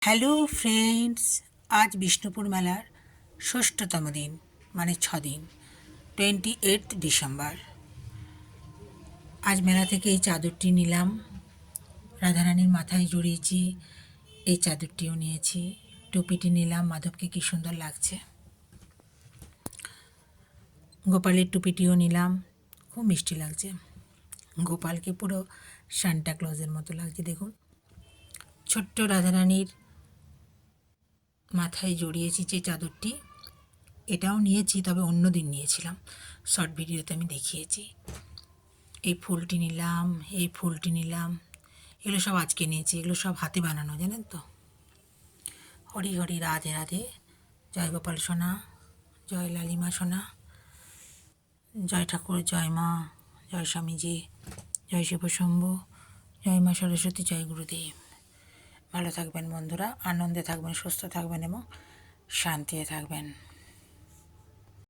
Hello friends, আজ বিষ্ণুপুর মেলার ষষ্ঠতম দিন, মানে 6 দিন, 28 ডিসেম্বর। আজ মেলা থেকে এই চাদরটি নিলাম, রাধারানীর মাথায় জড়িয়েছি। এই চাদরটিও নিয়েছি, টুপিটি নিলাম, মাধবকে কী সুন্দর লাগছে। গোপালের টুপিটিও নিলাম, খুব মিষ্টি লাগছে। গোপালকে পুরো সান্টা ক্লজের মতো লাগছে। দেখুন, ছোট্ট রাধারানীর মাথায় জড়িয়েছি যে চাদরটি, এটাও নিয়েছি, তবে অন্য দিন নিয়েছিলাম, শর্ট ভিডিওতে আমি দেখিয়েছি। এই ফুলটি নিলাম, এই ফুলটি নিলাম, এগুলো সব আজকে নিয়েছি। এগুলো সব হাতে বানানো, জানেন তো। হরি হরি, রাধে রাধে। জয় গোপাল সোনা, জয় লালিমা সোনা, জয় ঠাকুর, জয় মা, জয় স্বামীজি, জয় শিব শম্ভু, জয় মা সরস্বতী, জয় গুরুদেব। ভালো থাকবেন বন্ধুরা, আনন্দে থাকবেন, সুস্থ থাকবেন এবং শান্তিতে থাকবেন।